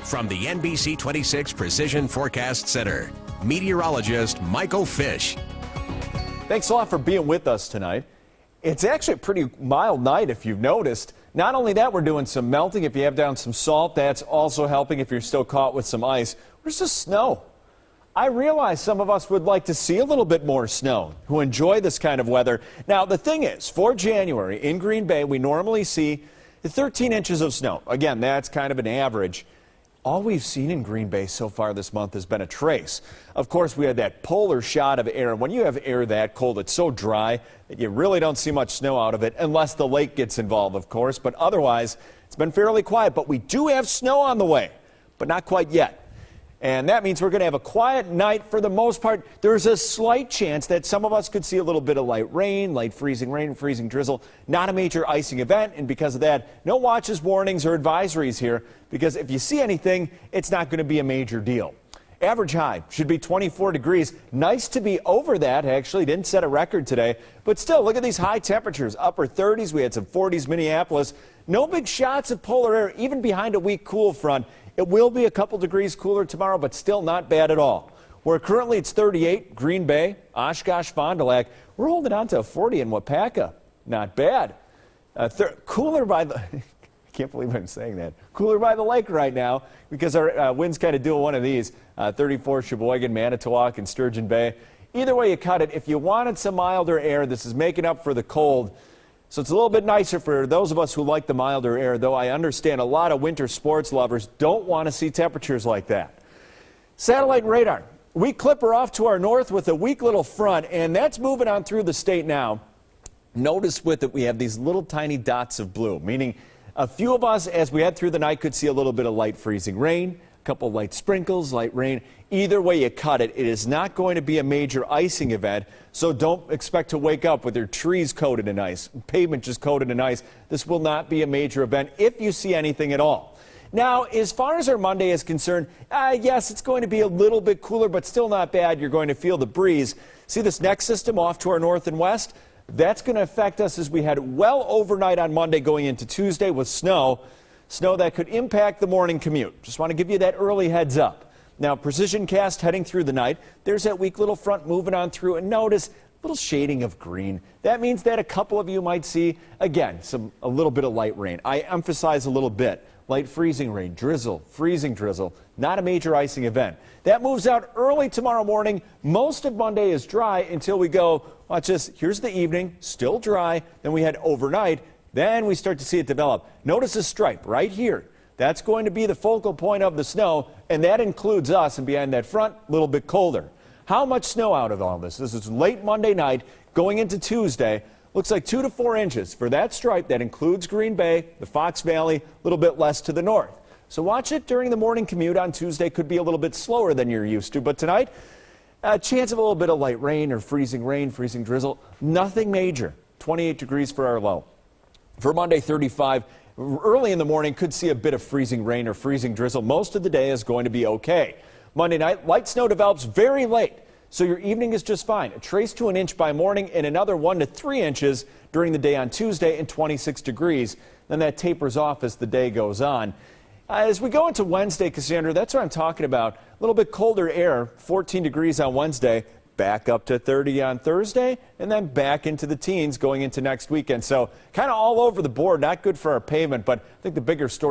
From the NBC 26 Precision Forecast Center, meteorologist Michael Fish. Thanks a lot for being with us tonight. It's actually a pretty mild night if you've noticed. Not only that, we're doing some melting. If you have down some salt, that's also helping if you're still caught with some ice. Where's the snow? I realize some of us would like to see a little bit more snow, who enjoy this kind of weather. Now, the thing is, for January in Green Bay, we normally see 13 inches of snow. Again, that's kind of an average. All we've seen in Green Bay so far this month has been a trace. Of course, we had that polar shot of air. When you have air that cold, it's so dry that you really don't see much snow out of it, unless the lake gets involved, of course. But otherwise, it's been fairly quiet. But we do have snow on the way, but not quite yet. And that means we're going to have a quiet night for the most part. There's a slight chance that some of us could see a little bit of light rain, freezing drizzle. Not a major icing event, and because of that, no watches, warnings, or advisories here, because if you see anything, it's not going to be a major deal. Average high should be 24 degrees. Nice to be over that, actually. Didn't set a record today. But still, look at these high temperatures. Upper 30s. We had some 40s Minneapolis. No big shots of polar air, even behind a weak cool front. It will be a couple degrees cooler tomorrow, but still not bad at all. Where currently it's 38, Green Bay, Oshkosh, Fond du Lac. We're holding on to a 40 in Wapaka. Not bad. Cooler by the... I can't believe I'm saying that. Cooler by the lake right now because our wind's kind of doing one of these. 34 Sheboygan, Manitowoc, and Sturgeon Bay. Either way you cut it, if you wanted some milder air, this is making up for the cold. So it's a little bit nicer for those of us who like the milder air, though I understand a lot of winter sports lovers don't want to see temperatures like that. Satellite radar. We clipper off to our north with a weak little front, and that's moving on through the state now. Notice with it we have these little tiny dots of blue, meaning a few of us, as we head through the night, could see a little bit of light freezing rain, a couple light sprinkles, light rain. Either way you cut it, it is not going to be a major icing event, so don't expect to wake up with your trees coated in ice, pavement just coated in ice. This will not be a major event if you see anything at all. Now, as far as our Monday is concerned, yes, it's going to be a little bit cooler, but still not bad. You're going to feel the breeze. See this next system off to our north and west? That's going to affect us as we head well overnight on Monday going into Tuesday with snow. Snow that could impact the morning commute. Just want to give you that early heads up. Now, precision cast heading through the night. There's that weak little front moving on through, and notice a little shading of green. That means that a couple of you might see, again, a little bit of light rain. I emphasize a little bit. Light freezing rain, drizzle, freezing drizzle, not a major icing event. That moves out early tomorrow morning. Most of Monday is dry until we go, watch this, here's the evening, still dry. Then we head overnight. Then we start to see it develop. Notice a stripe right here. That's going to be the focal point of the snow, and that includes us, and behind that front, a little bit colder. How much snow out of all this? This is late Monday night, going into Tuesday. Looks like 2 to 4 inches for that stripe. That includes Green Bay, the Fox Valley, a little bit less to the north. So watch it during the morning commute on Tuesday. Could be a little bit slower than you're used to, but tonight, a chance of a little bit of light rain, freezing drizzle. Nothing major. 28 degrees for our low. For Monday, 35. Early in the morning, could see a bit of freezing rain or freezing drizzle. Most of the day is going to be okay. Monday night, light snow develops very late, so your evening is just fine. A trace to an inch by morning and another 1 to 3 inches during the day on Tuesday and 26 degrees. Then that tapers off as the day goes on. As we go into Wednesday, Cassandra, that's what I'm talking about. A little bit colder air, 14 degrees on Wednesday. Back up to 30 on Thursday, and then back into the teens going into next weekend. So kind of all over the board, not good for our pavement, but I think the bigger story